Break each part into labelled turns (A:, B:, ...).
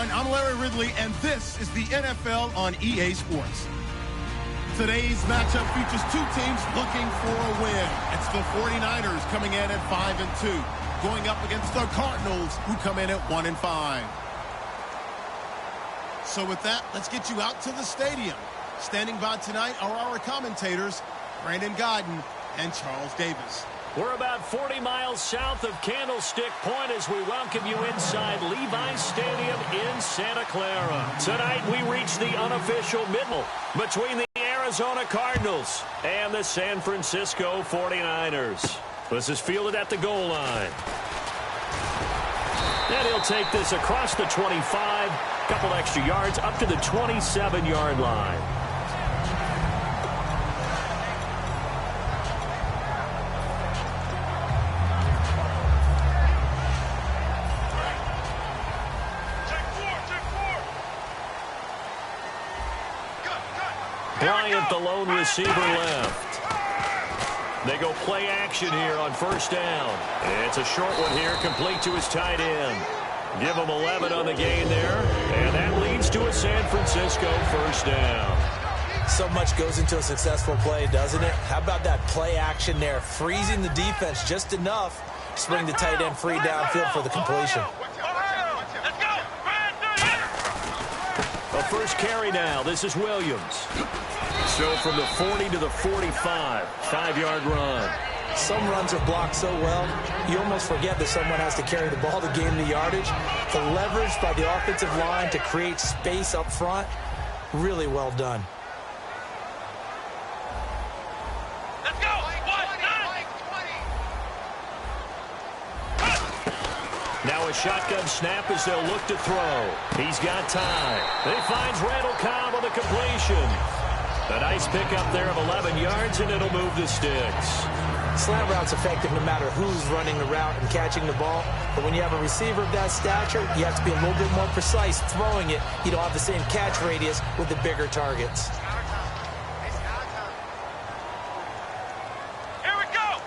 A: everyone. I'm Larry Ridley, and this is the NFL on EA Sports. Today's matchup features two teams looking for a win. It's the 49ers coming in at 5-2, going up against the Cardinals, who come in at 1-5. So with that, let's get you out to the stadium. Standing by tonight are our commentators, Brandon Godden and Charles Davis.
B: We're about 40 miles south of Candlestick Point as we welcome you inside Levi's Stadium in Santa Clara. Tonight we reach the unofficial middle between the Arizona Cardinals and the San Francisco 49ers. This is fielded at the goal line. And he'll take this across the 25, couple extra yards up to the 27-yard line. Bryant, the lone receiver, left. They go play action here on first down. It's a short one here, complete to his tight end. Give him 11 on the gain there, and that leads to a San Francisco first down.
C: So much goes into a successful play, doesn't it? How about that play action there, freezing the defense just enough to bring the tight end free downfield for the completion.
B: A first carry now. This is Williams. So from the 40 to the 45, 5-yard run.
C: Some runs are blocked so well, you almost forget that someone has to carry the ball to gain the yardage. The leverage by the offensive line to create space up front, really well done.
D: Let's go!
B: Now a shotgun snap as they'll look to throw. He's got time. He finds Randall Cobb on the completion. A nice pickup there of 11 yards, and it'll move the sticks.
C: Slant route's effective no matter who's running the route and catching the ball. But when you have a receiver of that stature, you have to be a little bit more precise throwing it. You don't have the same catch radius with the bigger targets.
D: Here we go!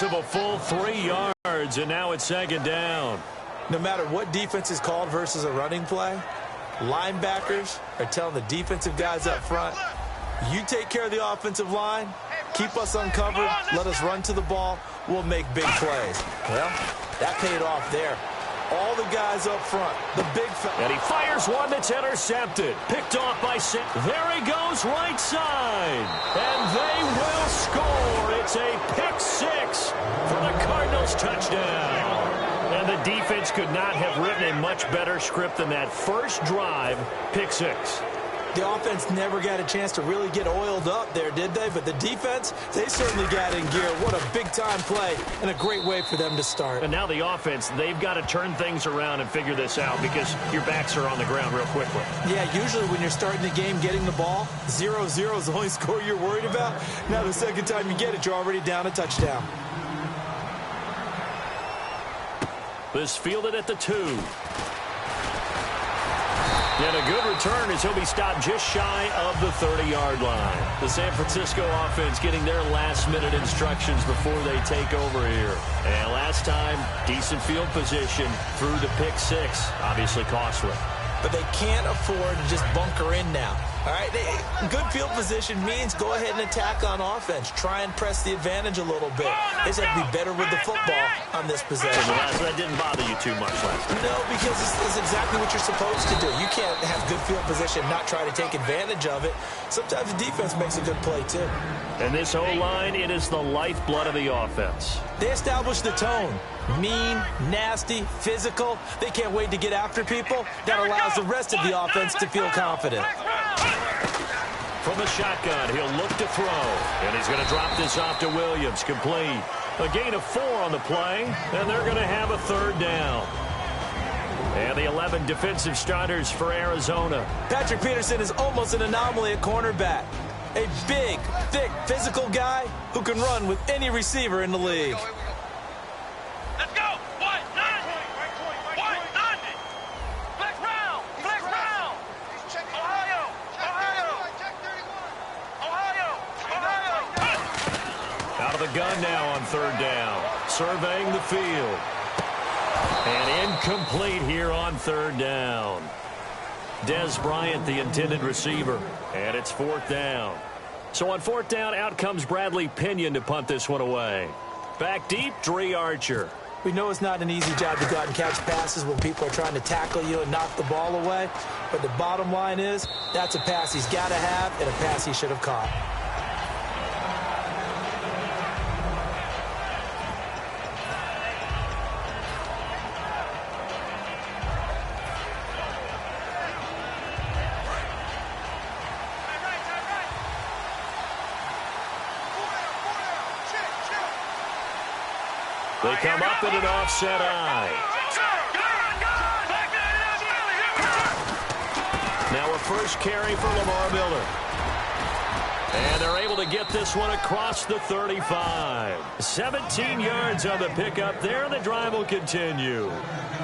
B: Of a full 3 yards, and now it's second down.
C: No matter what defense is called versus a running play, linebackers are telling the defensive guys up front, you take care of the offensive line, keep us uncovered, let us run to the ball, we'll make big plays. Well, that paid off there. All the guys up front, the big fella.
B: And he fires one that's intercepted. Picked off by Sam. There he goes, right side. And they will score. It's a pick six for the Cardinals touchdown. And the defense could not have written a much better script than that first drive, pick six.
C: The offense never got a chance to really get oiled up there, did they? But the defense, they certainly got in gear. What a big-time play and a great way for them to start.
B: And now the offense, they've got to turn things around and figure this out because your backs are on the ground real quickly.
C: Yeah, usually when you're starting the game getting the ball, 0-0 is the only score you're worried about. Now the second time you get it, you're already down a touchdown.
B: This fielded at the 2. And a good return as he'll be stopped just shy of the 30-yard line. The San Francisco offense getting their last-minute instructions before they take over here. And last time, decent field position through the pick six. Obviously costly.
C: But they can't afford to just bunker in now. All right, good field position means go ahead and attack on offense. Try and press the advantage a little bit. They just have to be better with the football on this possession.
B: So that didn't bother you too much last time.
C: No, because it's exactly what you're supposed to do. You can't have good field position, not try to take advantage of it. Sometimes the defense makes a good play, too.
B: And this O-line, it is the lifeblood of the offense.
C: They establish the tone. Mean, nasty, physical. They can't wait to get after people. That allows the rest of the offense to feel confident.
B: From the shotgun, he'll look to throw. And he's going to drop this off to Williams. Complete. A gain of 4 on the play. And they're going to have a third down. And the 11 defensive starters for Arizona.
C: Patrick Peterson is almost an anomaly at cornerback. A big, thick, physical guy who can run with any receiver in the league.
D: Let's go! 190! 190! Flex round! Flex round! Ohio! Ohio! Ohio!
B: Out of the gun now on third down. Surveying the field. And incomplete here on third down. Des Bryant, the intended receiver. And it's fourth down. So on fourth down, out comes Bradley Pinion to punt this one away. Back deep, Dre Archer.
C: We know it's not an easy job to go out and catch passes when people are trying to tackle you and knock the ball away. But the bottom line is, that's a pass he's got to have and a pass he should have caught.
B: They come up in an offset eye. Now a first carry for Lamar Miller. And they're able to get this one across the 35. 17 yards on the pickup there. The drive will continue.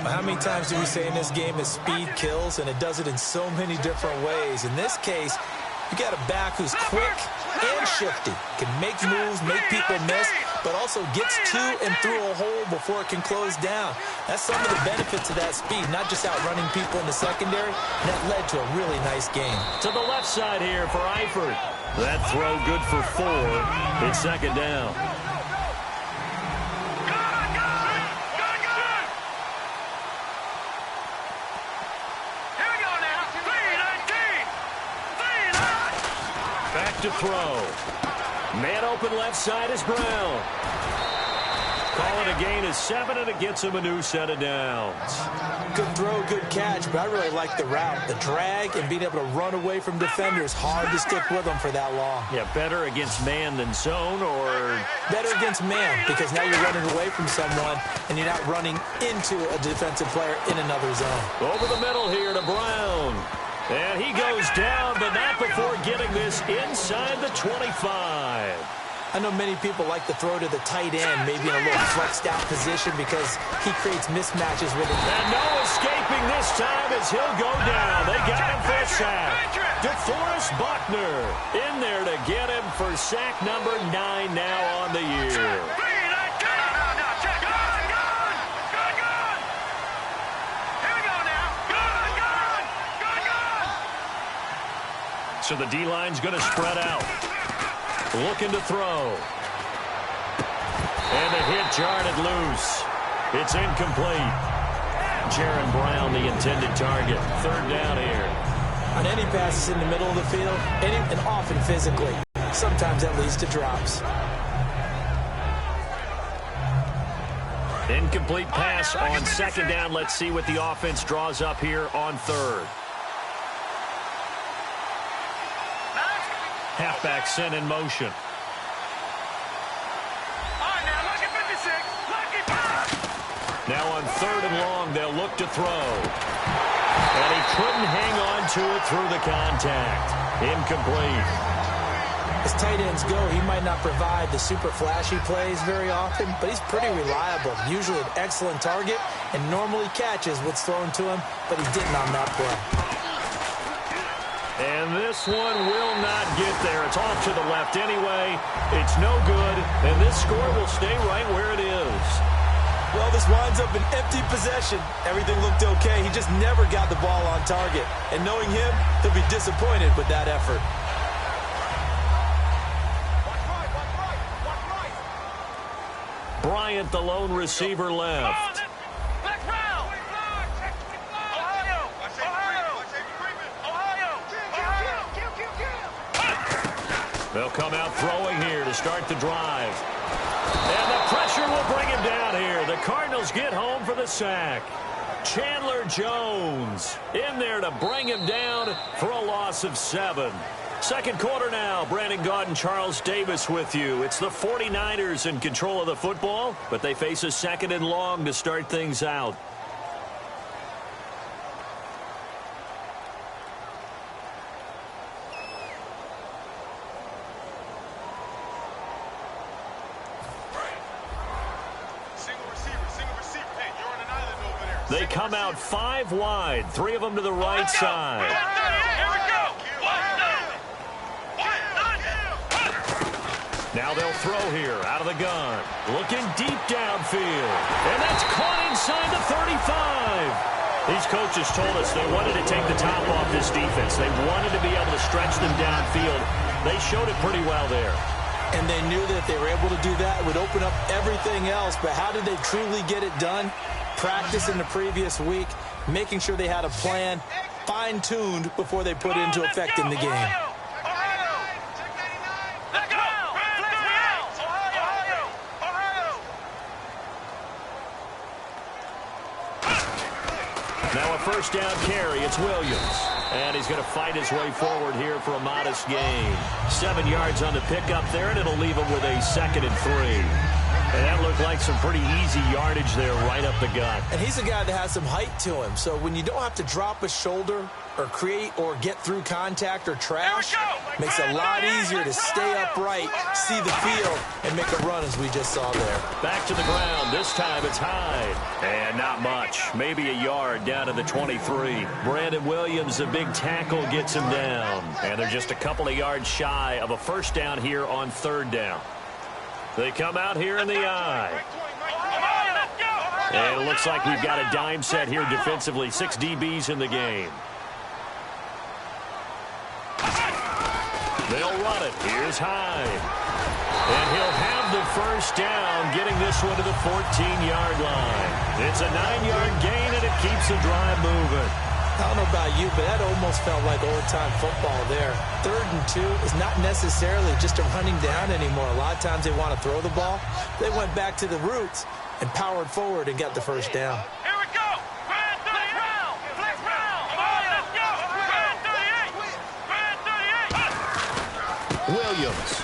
C: How many times do we say in this game that speed kills, and it does it in so many different ways? In this case, you got a back who's quick and shifty, can make moves, make people miss, but also gets to and through a hole before it can close down. That's some of the benefits of that speed, not just outrunning people in the secondary. And that led to a really nice game.
B: To the left side here for Eifert. That throw good for 4. It's second down. Back to throw. Man open left side is Brown. Call it a gain of 7, and it gets him a new set of downs.
C: Good throw, good catch, but I really like the route. The drag and being able to run away from defenders. Hard to stick with them for that long.
B: Yeah, better against man than zone, or...
C: Better against man, because now you're running away from someone, and you're not running into a defensive player in another zone.
B: Over the middle here to Brown. And he goes down, but not before getting this inside the 25.
C: I know many people like to throw to the tight end, maybe in a little flexed out position because he creates mismatches with him.
B: And no escaping this time as he'll go down. They got him for a sack. DeForest Buckner in there to get him for sack number 9 now on the year. So the D-line's going to spread out. Looking to throw. And the hit jarred it loose. It's incomplete. Jaron Brown, the intended target. Third down here.
C: On any passes in the middle of the field, and often physically, sometimes that leads to drops.
B: Incomplete pass on second down. Let's see what the offense draws up here on third. Halfback sent in motion. Now on third and long, they'll look to throw. And he couldn't hang on to it through the contact. Incomplete.
C: As tight ends go, he might not provide the super flashy plays very often, but he's pretty reliable. Usually an excellent target and normally catches what's thrown to him, but he didn't on that play.
B: And this one will not get there. It's off to the left anyway. It's no good, and this score will stay right where it is.
C: Well, this winds up an empty possession. Everything looked okay. He just never got the ball on target. And knowing him, he'll be disappointed with that effort.
B: Bryant, the lone receiver, left. They'll come out throwing here to start the drive. And the pressure will bring him down here. The Cardinals get home for the sack. Chandler Jones in there to bring him down for a loss of 7. Second quarter now. Brandon Gaudin and Charles Davis with you. It's the 49ers in control of the football, but they face a second and long to start things out. They come out 5 wide, 3 of them to the right side. Now they'll throw here out of the gun. Looking deep downfield. And that's caught inside the 35. These coaches told us they wanted to take the top off this defense. They wanted to be able to stretch them downfield. They showed it pretty well there.
C: And they knew that if they were able to do that, it would open up everything else. But how did they truly get it done? Practice in the previous week, making sure they had a plan, fine-tuned before they put it into effect in the game.
B: Now a first down carry. It's Williams. And he's going to fight his way forward here for a modest gain. 7 yards on the pickup there, and it'll leave him with a 2nd and 3. And that looked like some pretty easy yardage there right up the gut.
C: And he's a guy that has some height to him. So when you don't have to drop a shoulder or create or get through contact or trash, makes it a lot easier to stay upright, see the field, and make a run as we just saw there.
B: Back to the ground. This time it's Hyde. And not much. Maybe a yard down to the 23. Brandon Williams, a big tackle, gets him down. And they're just a couple of yards shy of a first down here on 3rd down. They come out here in the eye. And it looks like we've got a dime set here defensively. 6 DBs in the game. They'll run it. Here's Hyde. And he'll have the first down, getting this one to the 14-yard line. It's a 9-yard gain, and it keeps the drive moving.
C: I don't know about you, but that almost felt like old-time football there. 3rd and 2 is not necessarily just a running down anymore. A lot of times they want to throw the ball. They went back to the roots and powered forward and got the first down.
D: Here we go. Grand 38. Flex round. Come on, let's go. Grand 38. Grand 38.
B: Williams.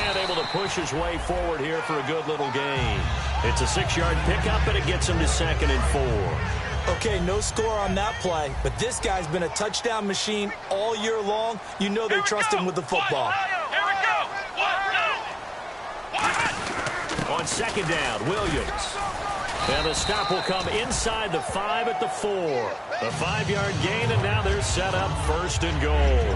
B: And able to push his way forward here for a good little gain. It's a 6-yard pickup, and it gets him to 2nd and 4.
C: Okay, no score on that play, but this guy's been a touchdown machine all year long. You know they trust him with the football.
D: Here we go.
B: On 2nd down, Williams. And the stop will come inside the 5 at the 4. A 5-yard gain, and now they're set up 1st and goal.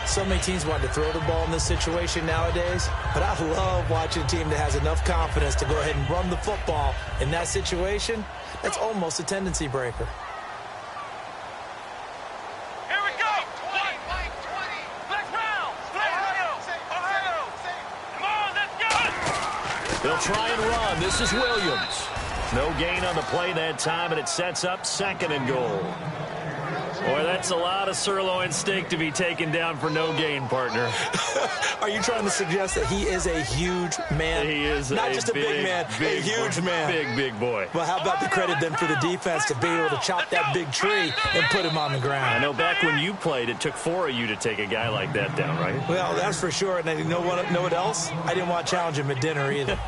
C: So many teams want to throw the ball in this situation nowadays, but I love watching a team that has enough confidence to go ahead and run the football. In that situation, that's almost a tendency breaker.
D: Here we go. 20. Flex round. Ohio. Come on, let's go.
B: They'll try and run. This is Williams. No gain on the play that time, and it sets up 2nd and goal. Boy, that's a lot of sirloin steak to be taken down for no gain, partner.
C: Are you trying to suggest that he is a huge man?
B: He is
C: not just a big man, a huge man.
B: Big boy.
C: Well, how about the credit then for the defense to be able to chop that big tree and put him on the ground?
B: I know back when you played, it took 4 of you to take a guy like that down, right?
C: Well, that's for sure. And you know what else? I didn't want to challenge him at dinner either.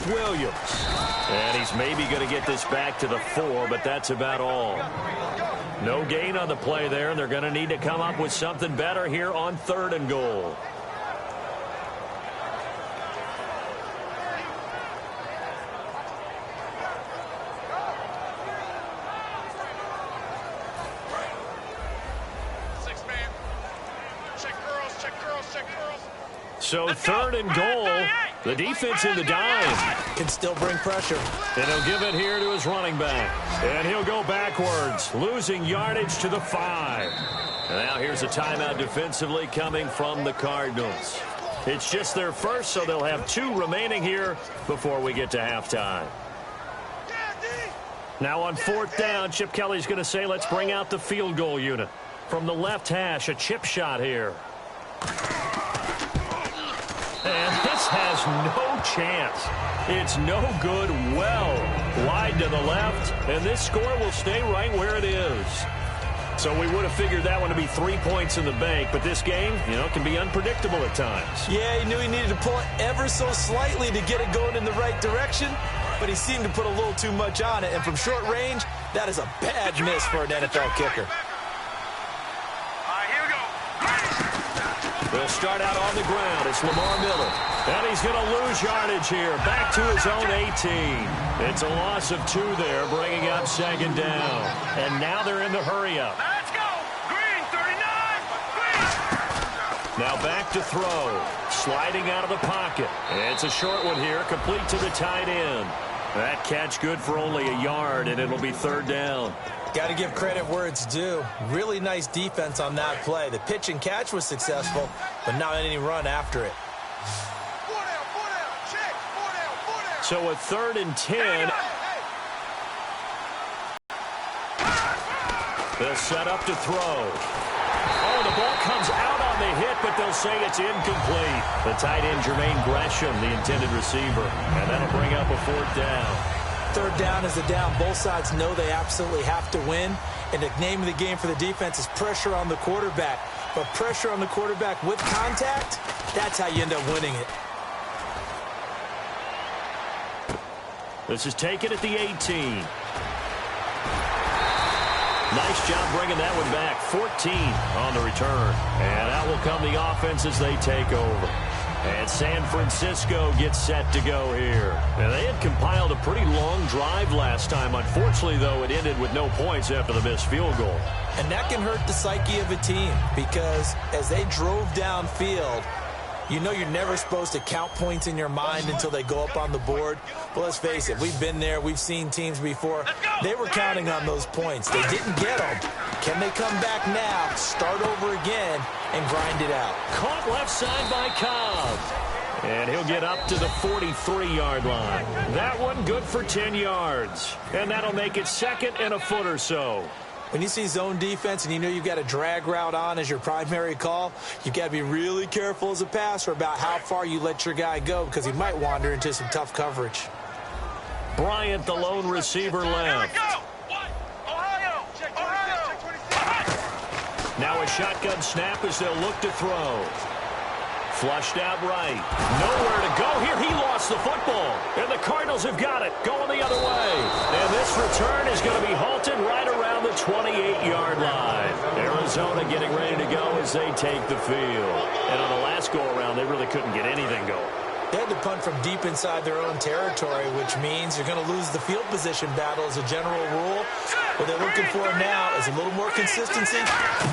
B: Williams. And he's maybe going to get this back to the 4, but that's about all. No gain on the play there, and they're going to need to come up with something better here on 3rd and goal. So 3rd and goal. The defense in the dime.
C: Can still bring pressure.
B: And he'll give it here to his running back. And he'll go backwards, losing yardage to the 5. And now here's a timeout defensively coming from the Cardinals. It's just their first, so they'll have 2 remaining here before we get to halftime. Now on 4th down, Chip Kelly's going to say, let's bring out the field goal unit. From the left hash, a chip shot here. And this has no chance. It's no good. Well, wide to the left, and this score will stay right where it is. So we would have figured that one to be 3 points in the bank, but this game, can be unpredictable at times.
C: Yeah, he knew he needed to pull it ever so slightly to get it going in the right direction, but he seemed to put a little too much on it, and from short range, that is a bad miss for an NFL kicker.
B: The They'll start out on the ground. It's Lamar Miller. And he's going to lose yardage here. Back to his own 18. It's a loss of 2 there, bringing up second down. And now they're in the hurry-up.
D: Let's go. Green, 39. Green.
B: Now back to throw. Sliding out of the pocket. It's a short one here, complete to the tight end. That catch good for only a yard, and it'll be third down.
C: Got to give credit where it's due. Really nice defense on that play. The pitch and catch was successful, but not any run after it.
B: So a 3rd and 10. They'll set up to throw. Oh, the ball comes out on the hit, but they'll say it's incomplete. The tight end, Jermaine Gresham, the intended receiver. And that'll bring up a 4th down.
C: 3rd down is a down. Both sides know they absolutely have to win. And the name of the game for the defense is pressure on the quarterback. But pressure on the quarterback with contact, that's how you end up winning it.
B: This is taken at the 18. Nice job bringing that one back. 14 on the return. And out will come the offense as they take over. And San Francisco gets set to go here. And they had compiled a pretty long drive last time. Unfortunately, though, it ended with no points after the missed field goal.
C: And that can hurt the psyche of a team because as they drove downfield, you know you're never supposed to count points in your mind until they go up on the board. But let's face it, we've been there. We've seen teams before. They were counting on those points. They didn't get them. Can they come back now, start over again, and grind it out?
B: Caught left side by Cobb. And he'll get up to the 43-yard line. That one good for 10 yards. And that'll make it 2nd and a foot or so.
C: When you see zone defense and you know you've got a drag route on as your primary call, you've got to be really careful as a passer about how far you let your guy go because he might wander into some tough coverage.
B: Bryant, the lone receiver, left.
D: Here we go. Ohio.
B: Now a shotgun snap as they'll look to throw. Flushed out right. Nowhere to go here. He lost the football. And the Cardinals have got it. Going the other way. And this return is going to be halted right around the 28-yard line. Arizona getting ready to go as they take the field. And on the last go-around, they really couldn't get anything going.
C: They had to punt from deep inside their own territory, which means you're going to lose the field position battle as a general rule. What they're looking for now is a little more consistency,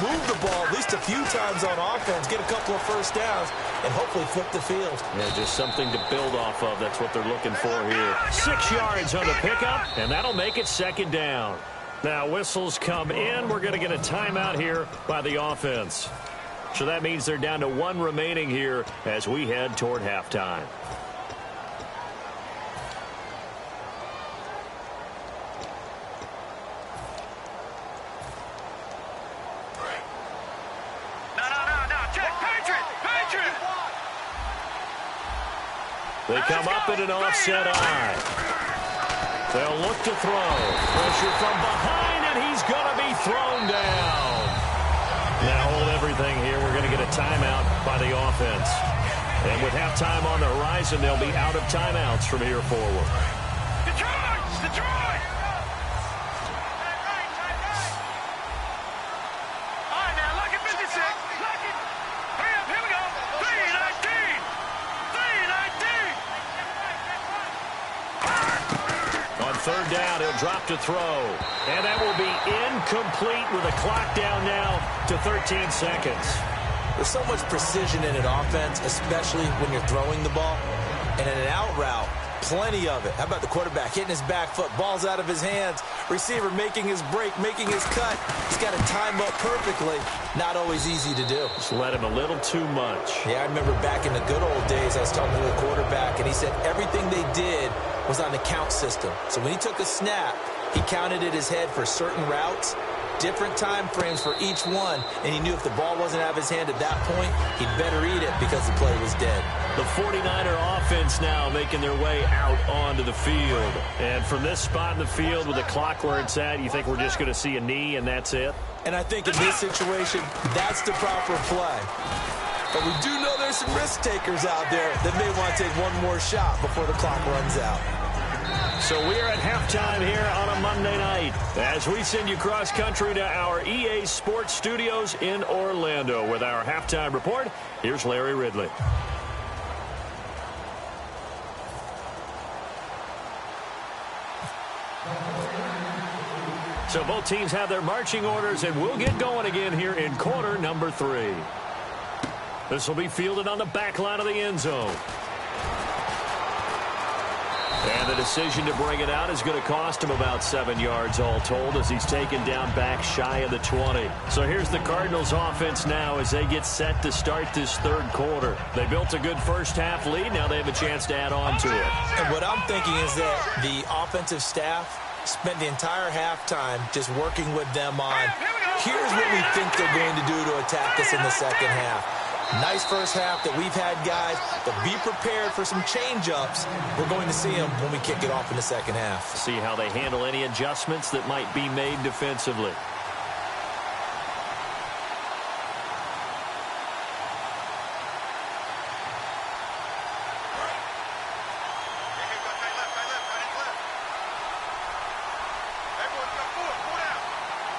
C: move the ball at least a few times on offense, get a couple of first downs, and hopefully flip the field.
B: Yeah, just something to build off of. That's what they're looking for here. 6 yards on the pickup, and that'll make it 2nd down. Now whistles come in. We're going to get a timeout here by the offense. So that means they're down to 1 remaining here as we head toward halftime. They come up in an offset eye. They'll look to throw. Pressure from behind, and he's going to be thrown down. Now hold everything here. We're going to get a timeout by the offense. And with halftime on the horizon, they'll be out of timeouts from here forward.
D: Detroit! Detroit! All right, now, look at 56. Look it. Hurry up, here we go. 319. 319.
B: On 3rd down, he'll drop to throw. And that will be incomplete with a clock down now to 13 seconds.
C: There's so much precision in an offense, especially when you're throwing the ball. And in an out route, plenty of it. How about the quarterback hitting his back foot, ball's out of his hands, receiver making his break, making his cut. He's got to time up perfectly. Not always easy to do.
B: Just let him a little too much.
C: Yeah, I remember back in the good old days, I was talking to a quarterback, and he said everything they did was on the count system. So when he took a snap, he counted in his head for certain routes, different time frames for each one, and he knew if the ball wasn't out of his hand at that point, he'd better eat it because the play was dead.
B: The 49er offense now making their way out onto the field. And from this spot in the field with the clock where it's at, you think we're just going to see a knee and that's it?
C: And I think in this situation, that's the proper play. But we do know there's some risk takers out there that may want to take one more shot before the clock runs out.
B: So we are at halftime here on a Monday night as we send you cross-country to our EA Sports Studios in Orlando with our halftime report. Here's Larry Ridley. So both teams have their marching orders, and we'll get going again here in quarter number 3. This will be fielded on the back line of the end zone. And the decision to bring it out is going to cost him about 7 yards all told as he's taken down back shy of the 20. So here's the Cardinals offense now as they get set to start this third quarter. They built a good first half lead. Now they have a chance to add on to it.
C: And what I'm thinking is that the offensive staff spent the entire halftime just working with them on, here's what we think they're going to do to attack us in the second half. Nice first half that we've had, guys, but be prepared for some change-ups. We're going to see them when we kick it off in the second half.
B: See how they handle any adjustments that might be made defensively.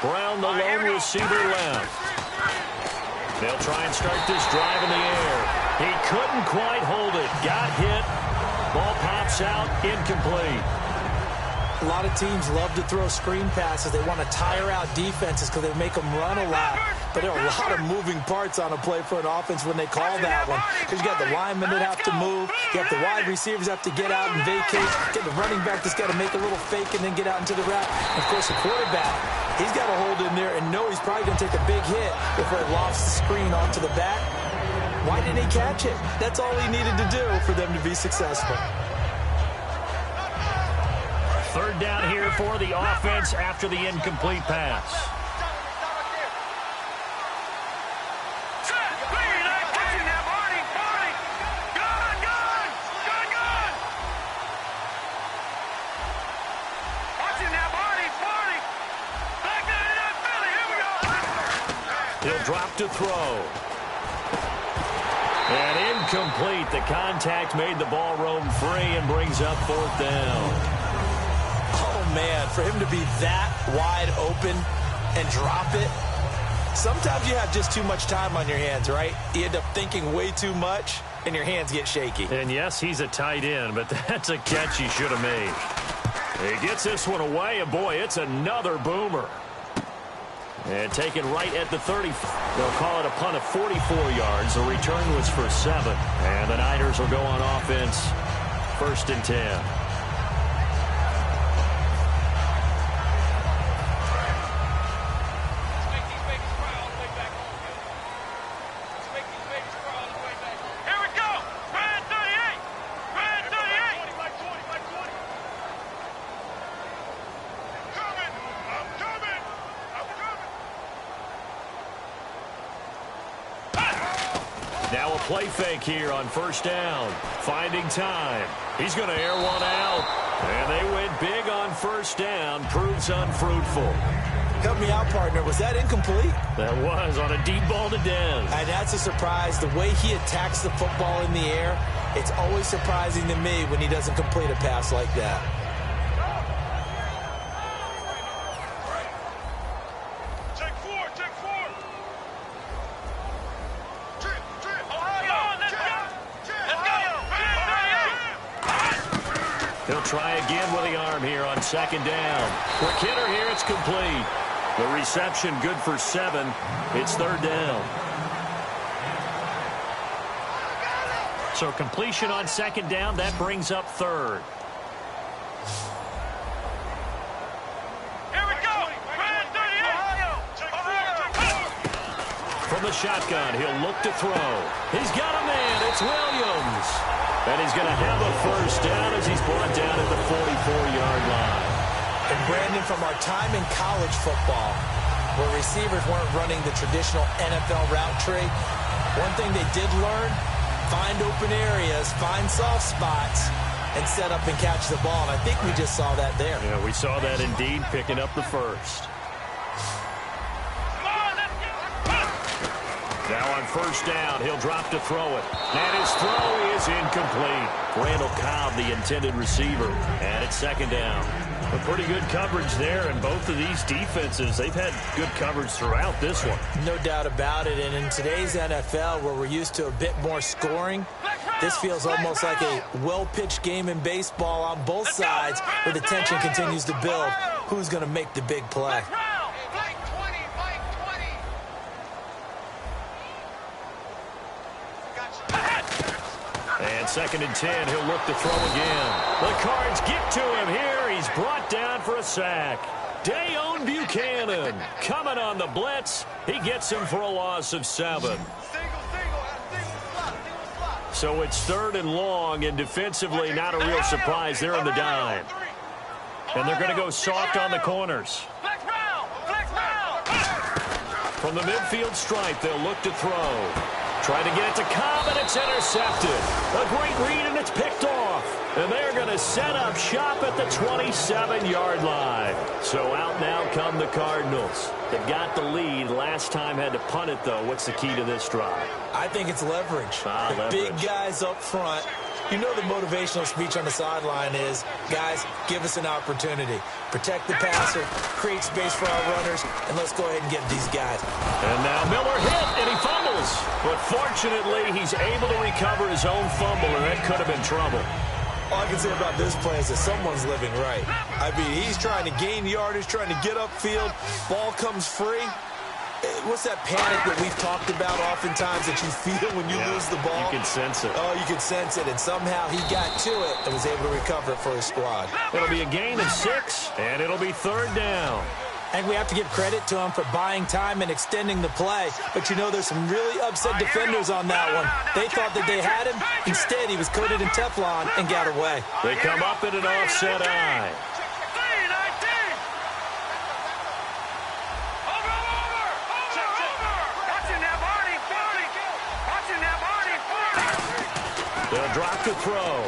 B: Brown, the lone receiver left. They'll try and start this drive in the air. He couldn't quite hold it. Got hit. Ball pops out. Incomplete.
C: A lot of teams love to throw screen passes. They want to tire out defenses because they make them run a lot. But there are a lot of moving parts on a play for an offense when they call that one. Because you got the linemen that have to move. You have the wide receivers have to get out and vacate. You get the running back that's got to make a little fake and then get out into the route. And of course, the quarterback, he's got to hold in there and know he's probably going to take a big hit before he lofts the screen onto the back. Why didn't he catch it? That's all he needed to do for them to be successful.
B: Third down here for the offense after the incomplete pass. He'll drop to throw. And incomplete. The contact made the ball roam free and brings up fourth down.
C: Oh, man, for him to be that wide open and drop it. Sometimes you have just too much time on your hands, right? You end up thinking way too much, and your hands get shaky.
B: And, yes, he's a tight end, but that's a catch he should have made. He gets this one away, and, boy, it's another boomer. And taken right at the 30. They'll call it a punt of 44 yards. The return was for 7. And the Niners will go on offense 1st and 10. Now a play fake here on first down. Finding time. He's going to air one out. And they went big on first down. Proves unfruitful.
C: Help me out, partner. Was that incomplete?
B: That was on a deep ball to Dez.
C: And that's a surprise. The way he attacks the football in the air, it's always surprising to me when he doesn't complete a pass like that.
B: He'll try again with the arm here on second down. For Kidder here, it's complete. The reception good for 7. It's third down. So completion on second down, that brings up third.
D: Here we go.
B: From the shotgun, he'll look to throw. He's got a man. It's Williams. And he's going to have a first down as he's brought down at the 44-yard line.
C: And, Brandon, from our time in college football, where receivers weren't running the traditional NFL route tree, one thing they did learn, find open areas, find soft spots, and set up and catch the ball. And I think we just saw that there.
B: Yeah, we saw that indeed, picking up the first. Now on first down, he'll drop to throw it. And his throw is incomplete. Randall Cobb, the intended receiver. And it's second down. A pretty good coverage there, and both of these defenses, they've had good coverage throughout this one.
C: No doubt about it, and in today's NFL, where we're used to a bit more scoring, this feels almost like a well-pitched game in baseball on both sides, where the tension continues to build. Who's going to make the big play?
B: And second and 10, he'll look to throw again. The Cards get to him here. He's brought down for a sack. Dayon Buchanan coming on the blitz. He gets him for a loss of 7. So it's third and long, and defensively not a real surprise. They're in the dime. And they're going to go soft on the corners. From the midfield stripe, they'll look to throw. Trying to get it to Cobb, and it's intercepted. A great read, and it's picked off. And they're going to set up shop at the 27-yard line. So out now come the Cardinals. They got the lead. Last time had to punt it, though. What's the key to this drive?
C: I think it's leverage.
B: Leverage.
C: Big guys up front. You know the motivational speech on the sideline is, guys, give us an opportunity. Protect the passer, create space for our runners, and let's go ahead and get these guys.
B: And now Miller hit, and he fumbles. But fortunately, he's able to recover his own fumble, and that could have been trouble.
C: All I can say about this play is that someone's living right. I mean, he's trying to gain yardage, trying to get upfield. Ball comes free. What's that panic that we've talked about oftentimes that you feel when you lose the ball?
B: You can sense it.
C: Oh, you can sense it, and somehow he got to it and was able to recover it for his squad.
B: It'll be a gain of 6, and it'll be third down.
C: And we have to give credit to him for buying time and extending the play. But, you know, there's some really upset defenders on that one. They thought that they had him. Instead, he was coated in Teflon and got away.
B: They come up in an offset eye. They'll drop to throw.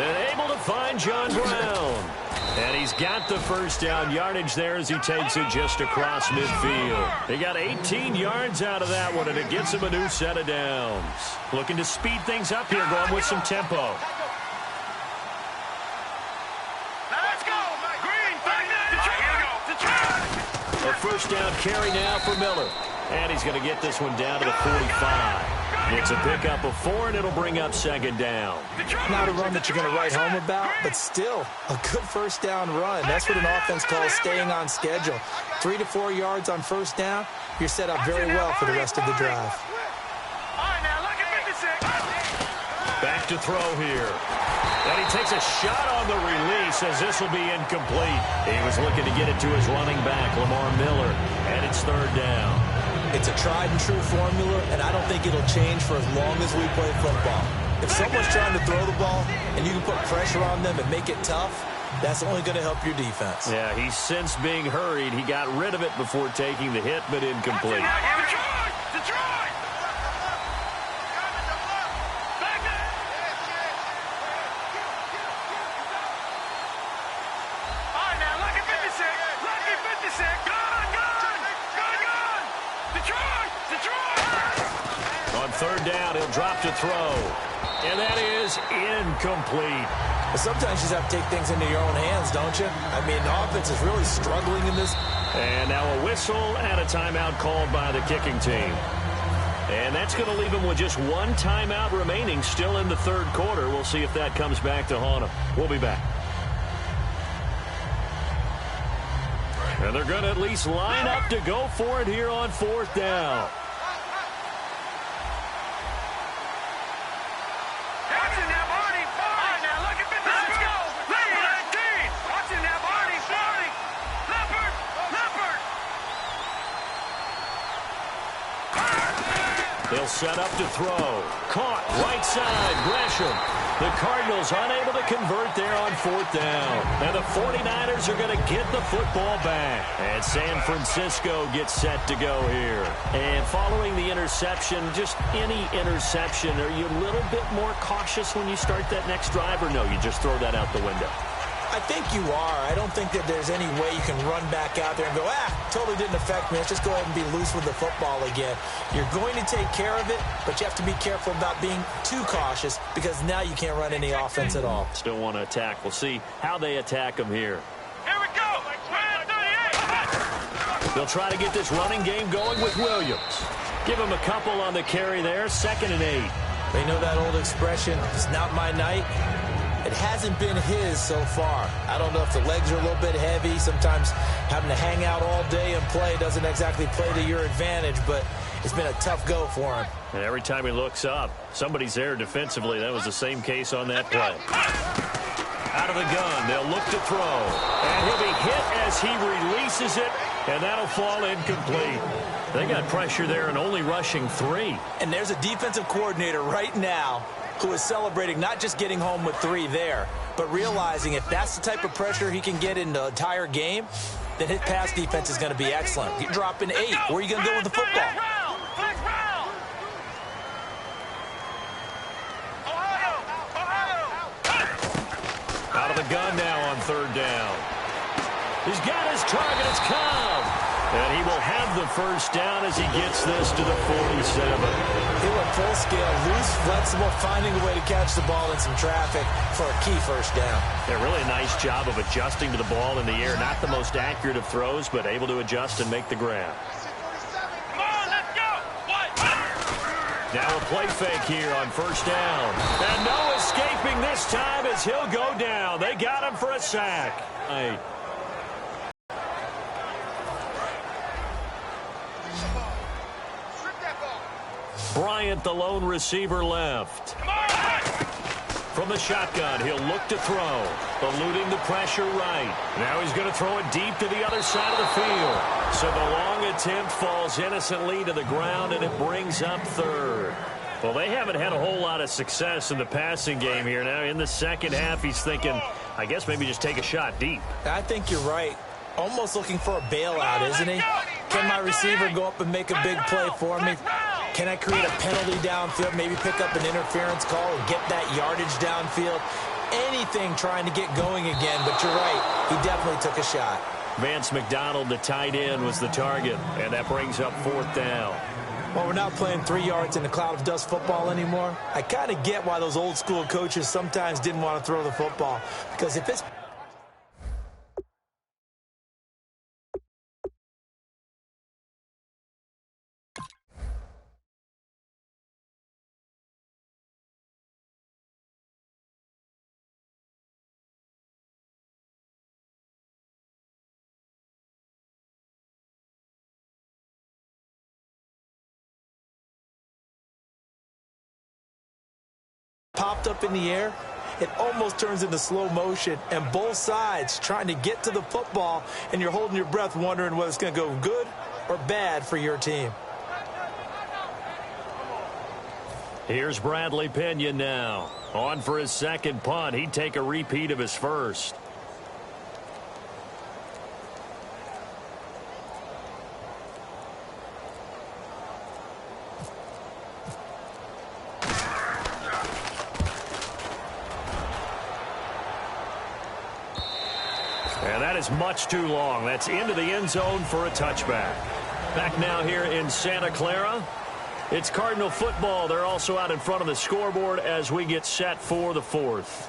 B: And able to find John Brown. And he's got the first down yardage there as he takes it just across midfield. He got 18 yards out of that one, and it gets him a new set of downs. Looking to speed things up here, going with some tempo.
D: Let's go! Green,
B: A first down carry now for Miller. And he's going to get this one down to the 45. It's a pickup of 4, and it'll bring up second down.
C: Not a run that you're going to write home about, but still a good first down run. That's what an offense calls staying on schedule. 3 to 4 yards on first down, you're set up very well for the rest of the drive.
B: Back to throw here. And he takes a shot on the release as this will be incomplete. He was looking to get it to his running back, Lamar Miller, and it's third down.
C: It's a tried-and-true formula, and I don't think it'll change for as long as we play football. If someone's trying to throw the ball and you can put pressure on them and make it tough, that's only going to help your defense.
B: Yeah, he's since being hurried. He got rid of it before taking the hit, but incomplete. Third down, he'll drop to throw. And that is incomplete.
C: But sometimes you just have to take things into your own hands, don't you? I mean, the offense is really struggling in this.
B: And now a whistle and a timeout called by the kicking team. And that's going to leave him with just one timeout remaining still in the third quarter. We'll see if that comes back to haunt him. We'll be back. And they're going to at least line up to go for it here on fourth down. They'll set up to throw. Caught right side, Gresham. The Cardinals unable to convert there on fourth down. And the 49ers are going to get the football back. And San Francisco gets set to go here. And following the interception, just any interception, are you a little bit more cautious when you start that next drive, or no, you just throw that out the window?
C: I think you are. I don't think that there's any way you can run back out there and go, totally didn't affect me. Let's just go ahead and be loose with the football again. You're going to take care of it, but you have to be careful about being too cautious because now you can't run any offense at all.
B: Still want to attack. We'll see how they attack them here.
D: Here we go. 38.
B: They'll try to get this running game going with Williams. Give him a couple on the carry there. 2nd and 8.
C: They know that old expression, it's not my night. It hasn't been his so far. I don't know if the legs are a little bit heavy. Sometimes having to hang out all day and play doesn't exactly play to your advantage, but it's been a tough go for him.
B: And every time he looks up, somebody's there defensively. That was the same case on that play. Out of the gun, they'll look to throw. And he'll be hit as he releases it, and that'll fall incomplete. They got pressure there and only rushing 3.
C: And there's a defensive coordinator right now who is celebrating not just getting home with 3 there, but realizing if that's the type of pressure he can get in the entire game, then his pass defense is going to be excellent. You're dropping 8. Where are you going to go with the football?
B: Out of the gun now on 3rd down. He's got his target. It's Cobb. And he will have the first down as he gets this to the 47.
C: He went full scale, loose, flexible, finding a way to catch the ball in some traffic for a key first down.
B: Yeah, really a nice job of adjusting to the ball in the air. Not the most accurate of throws, but able to adjust and make the grab.
D: Come on, let's go.
B: Now a play fake here on 1st down. And no escaping this time as he'll go down. They got him for a sack. Bryant, the lone receiver, left. From the shotgun, he'll look to throw. Eluding the pressure right. Now he's going to throw it deep to the other side of the field. So the long attempt falls innocently to the ground, and it brings up 3rd. Well, they haven't had a whole lot of success in the passing game here. Now in the second half, he's thinking, I guess maybe just take a shot deep.
C: I think you're right. Almost looking for a bailout, isn't he? Can my receiver go up and make a big play for me? Can I create a penalty downfield, maybe pick up an interference call and get that yardage downfield? Anything trying to get going again, but you're right. He definitely took a shot.
B: Vance McDonald, the tight end, was the target, and that brings up 4th down.
C: Well, we're not playing 3 yards in a cloud of dust football anymore. I kind of get why those old school coaches sometimes didn't want to throw the football, because if it's popped up in the air, it almost turns into slow motion, and both sides trying to get to the football, and you're holding your breath wondering whether it's going to go good or bad for your team.
B: Here's Bradley Pinion now. On for his 2nd punt. He'd take a repeat of his first. And that is much too long. That's into the end zone for a touchback. Back now here in Santa Clara. It's Cardinal football. They're also out in front of the scoreboard as we get set for the 4th.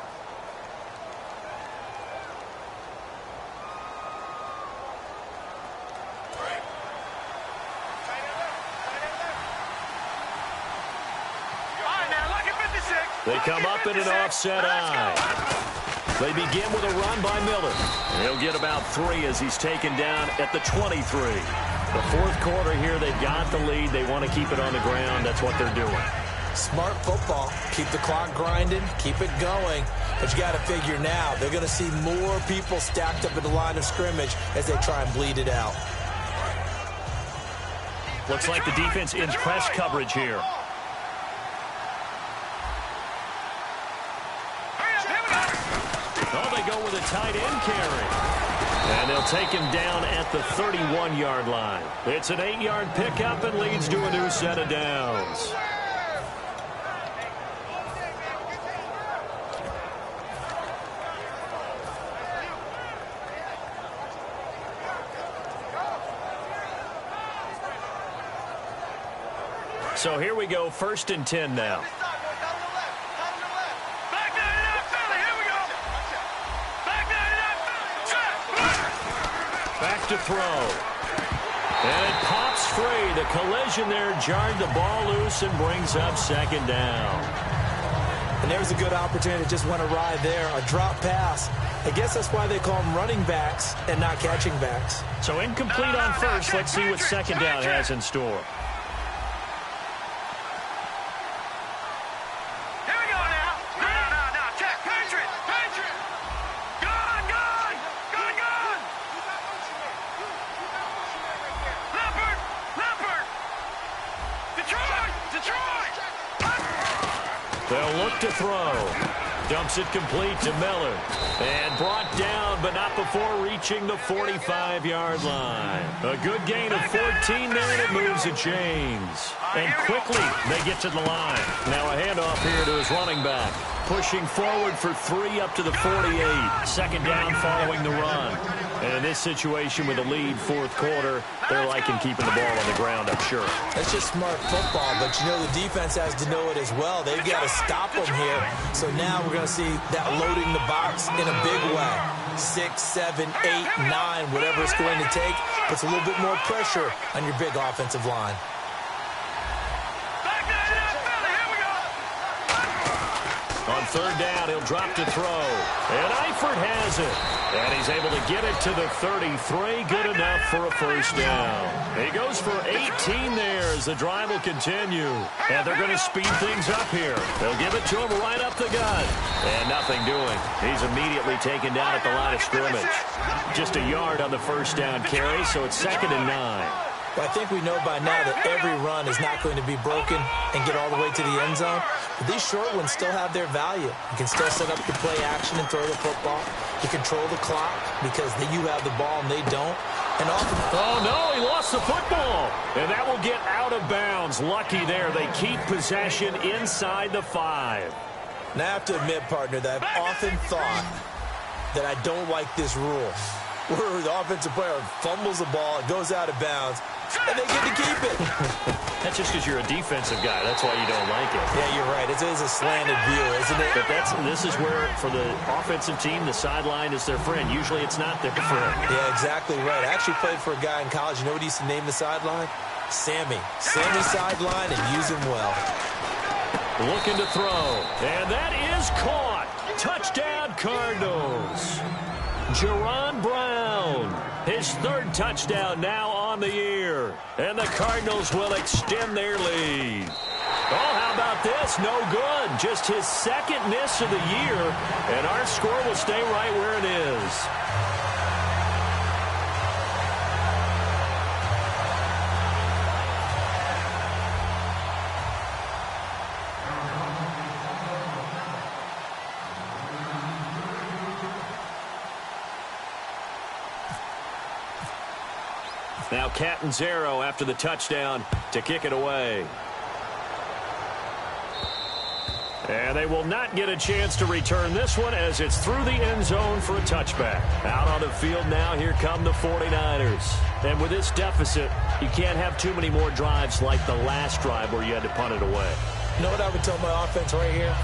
B: They come up in an offset eye. They begin with a run by Miller. He'll get about 3 as he's taken down at the 23. The 4th quarter here, they've got the lead. They want to keep it on the ground. That's what they're doing.
C: Smart football. Keep the clock grinding. Keep it going. But you got to figure now, they're going to see more people stacked up at the line of scrimmage as they try and bleed it out.
B: Looks like the defense in press coverage here. Oh, they go with a tight end carry. And they'll take him down at the 31-yard line. It's an 8-yard pickup and leads to a new set of downs. So here we go, 1st and 10 now. Back to throw. And it pops free. The collision there jarred the ball loose and brings up 2nd down.
C: And there's a good opportunity. Just went awry there. A drop pass. I guess that's why they call them running backs and not catching backs.
B: So incomplete on 1st. Let's see what 2nd down has in store. They'll look to throw. Dumps it complete to Miller. And brought down, but not before reaching the 45-yard line. A good gain of 14 there, and it moves the chains. And quickly, they get to the line. Now a handoff here to his running back. Pushing forward for 3 up to the 48. 2nd down following the run. And in this situation with a lead 4th quarter, they're liking keeping the ball on the ground, I'm sure.
C: That's just smart football, but you know the defense has to know it as well. They've got to stop them here. So now we're going to see that loading the box in a big way. 6, 7, 8, 9, whatever it's going to take, puts a little bit more pressure on your big offensive line.
B: On 3rd down, he'll drop to throw. And Eifert has it. And he's able to get it to the 33. Good enough for a 1st down. He goes for 18 there as the drive will continue. And they're going to speed things up here. They'll give it to him right up the gut. And nothing doing. He's immediately taken down at the line of scrimmage. Just a yard on the 1st down carry, so it's 2nd and 9.
C: But I think we know by now that every run is not going to be broken and get all the way to the end zone. But these short ones still have their value. You can still set up your play action and throw the football. You control the clock because you have the ball and they don't. And often,
B: oh, no, he lost the football. And that will get out of bounds. Lucky there. They keep possession inside the 5.
C: And I have to admit, partner, that I've often thought that I don't like this rule, where the offensive player fumbles the ball, it goes out of bounds, and they get to keep it.
B: That's just because you're a defensive guy. That's why you don't like it.
C: Yeah, you're right. It is a slanted view, isn't it?
B: But this is where, for the offensive team, the sideline is their friend. Usually it's not their friend.
C: Yeah, exactly right. I actually played for a guy in college. You know what he used to name the sideline? Sammy. Sammy sideline, and use him well.
B: Looking to throw. And that is caught. Touchdown, Cardinals. Jerron Brown, his 3rd touchdown now on the year. And the Cardinals will extend their lead. Oh, how about this? No good. Just his 2nd miss of the year. And our score will stay right where it is. Now Catanzaro after the touchdown to kick it away. And they will not get a chance to return this one as it's through the end zone for a touchback. Out on the field now, here come the 49ers. And with this deficit, you can't have too many more drives like the last drive where you had to punt it away.
C: You know what I would tell my offense right here?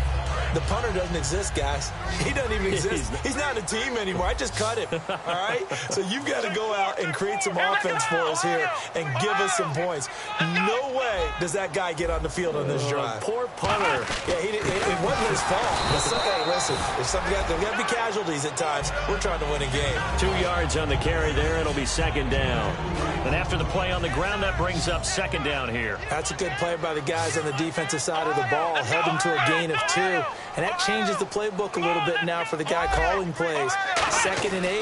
C: The punter doesn't exist, guys. He doesn't even exist. He's not a team anymore. I just cut him, all right? So you've got to go out and create some offense for us here and give us some points. No way does that guy get on the field on this drive.
B: Poor punter.
C: Yeah, it wasn't his fault. But hey, listen, there's got to be casualties at times. We're trying to win a game.
B: 2 yards on the carry there. It'll be 2nd down. And after the play on the ground, that brings up 2nd down here.
C: That's a good play by the guys on the defensive side of the ball. Held him to a gain of 2. And that changes the playbook a little bit now for the guy calling plays. 2nd and 8.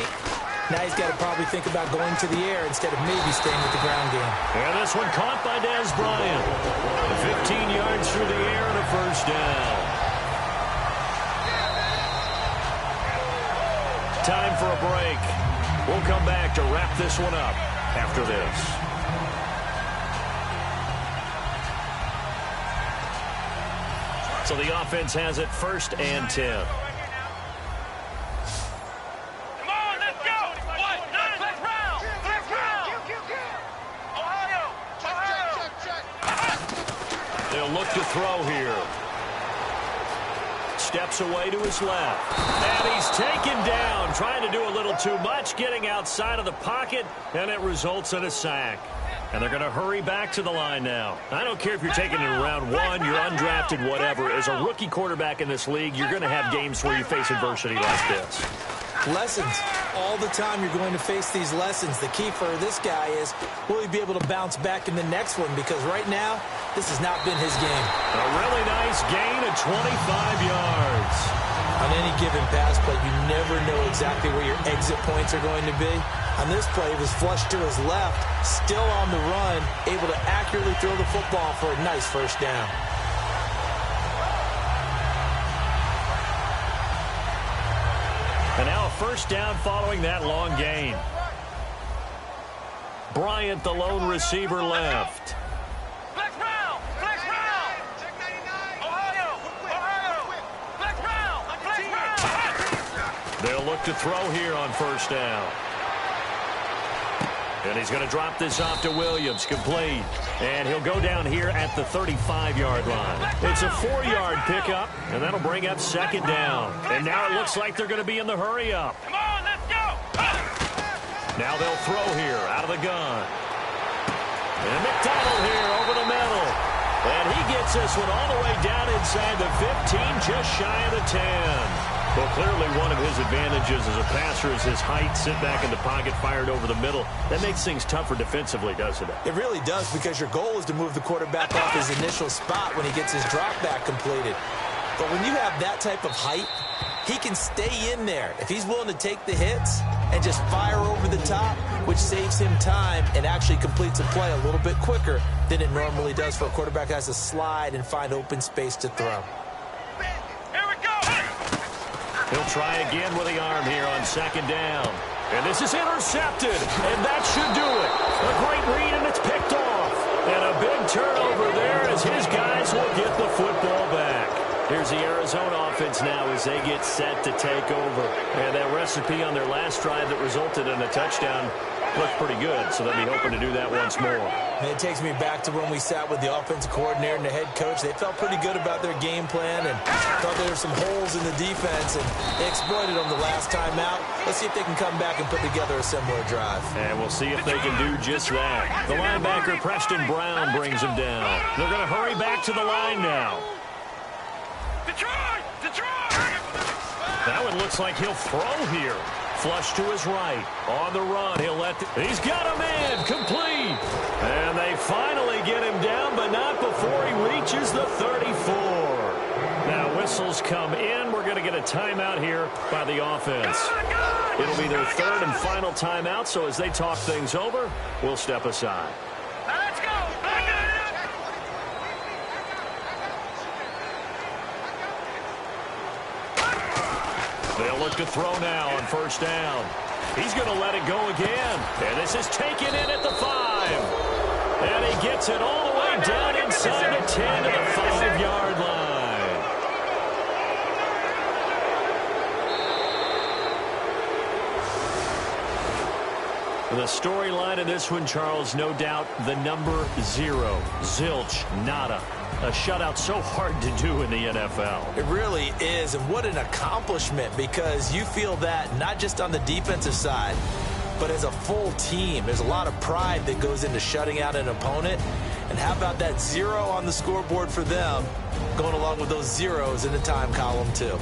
C: Now he's got to probably think about going to the air instead of maybe staying with the ground game.
B: And this one caught by Dez Bryant. 15 yards through the air and a 1st down. Time for a break. We'll come back to wrap this one up after this. So the offense has it 1st and 10.
D: Come on, let's go! Let's round! Let's round! Ohio! Ohio!
B: throw here. Steps away to his left. And he's taken down, trying to do a little too much, getting outside of the pocket, and it results in a sack. And they're going to hurry back to the line now. I don't care if you're taking it in round one, you're undrafted, whatever. As a rookie quarterback in this league, you're going to have games where you face adversity like this.
C: Lessons. All the time you're going to face these lessons. The key for this guy is, will he be able to bounce back in the next one? Because right now, this has not been his game.
B: A really nice gain of 25 yards.
C: On any given pass play, you never know exactly where your exit points are going to be. On this play, it was flushed to his left, still on the run, able to accurately throw the football for a nice first down.
B: And now a first down following that long gain. Bryant, the lone receiver, left.
D: Flex round! Flex round! Ohio! Flex round! Flex round!
B: They'll look to throw here on first down. And he's going to drop this off to Williams, complete. And he'll go down here at the 35-yard line. It's a 4-yard pickup, and that'll bring up second down. And now it looks like they're going to be in the hurry-up.
D: Come on, let's go!
B: Now they'll throw here out of the gun. And McDonald here over the middle. And he gets this one all the way down inside the 15, just shy of the 10. Well, clearly one of his advantages as a passer is his height, sit back in the pocket, fired over the middle. That makes things tougher defensively, doesn't it?
C: It really does, because your goal is to move the quarterback off his initial spot when he gets his drop back completed. But when you have that type of height, he can stay in there if he's willing to take the hits and just fire over the top, which saves him time and actually completes a play a little bit quicker than it normally does for a quarterback that has to slide and find open space to throw.
D: Here we go!
B: He'll try again with the arm here on second down. And this is intercepted, and that should do it. A great read, and it's picked off. And a big turnover there as his guys will get the football back. Here's the Arizona offense now as they get set to take over. And that recipe on their last drive that resulted in a touchdown looked pretty good, so they'll be hoping to do that once more.
C: And it takes me back to when we sat with the offensive coordinator and the head coach. They felt pretty good about their game plan and thought there were some holes in the defense, and they exploited them the last time out. Let's see if they can come back and put together a similar drive.
B: And we'll see if they can do just that. The linebacker, Preston Brown, brings him down. They're going to hurry back to the line now.
D: Detroit!
B: That one looks like he'll throw here. Flush to his right. On the run, he's got a man, complete. And they finally get him down, but not before he reaches the 34. Now whistles come in. We're going to get a timeout here by the offense. It'll be their third and final timeout, so as they talk things over, we'll step aside.
D: Let's go!
B: They'll look to throw now on first down. He's going to let it go again. And this is taken in at the 5. And he gets it all the way down inside the 10 to the 5-yard line. The storyline of this one, Charles, no doubt the number 0. Zilch, nada. A shutout so hard to do in the NFL.
C: It really is, and what an accomplishment, because you feel that not just on the defensive side, but as a full team. There's a lot of pride that goes into shutting out an opponent. And how about that 0 on the scoreboard for them, going along with those zeros in the time column too.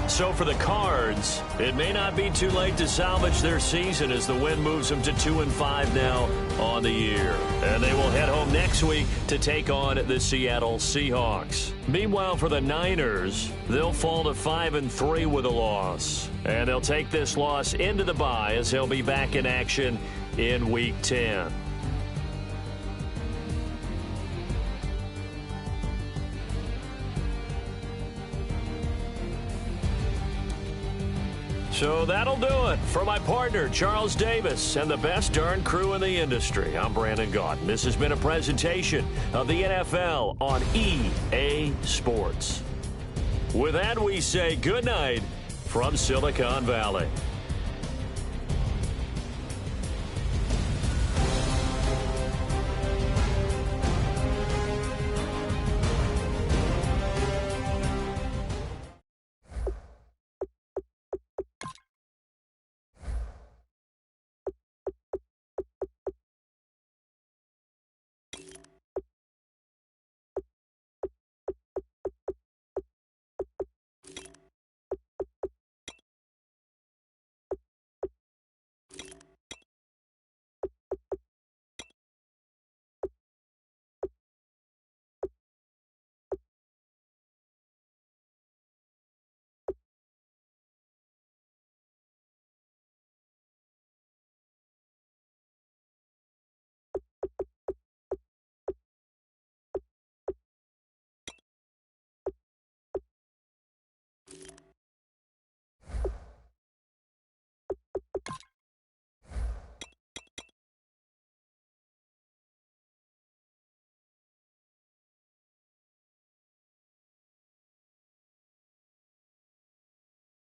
B: So for the Cards, it may not be too late to salvage their season as the win moves them to 2-5 now on the year. And they will head home next week to take on the Seattle Seahawks. Meanwhile, for the Niners, they'll fall to 5-3 with a loss. And they'll take this loss into the bye as they'll be back in action in Week 10. So that'll do it. For my partner, Charles Davis, and the best darn crew in the industry, I'm Brandon Gaudin. This has been a presentation of the NFL on EA Sports. With that, we say good night from Silicon Valley.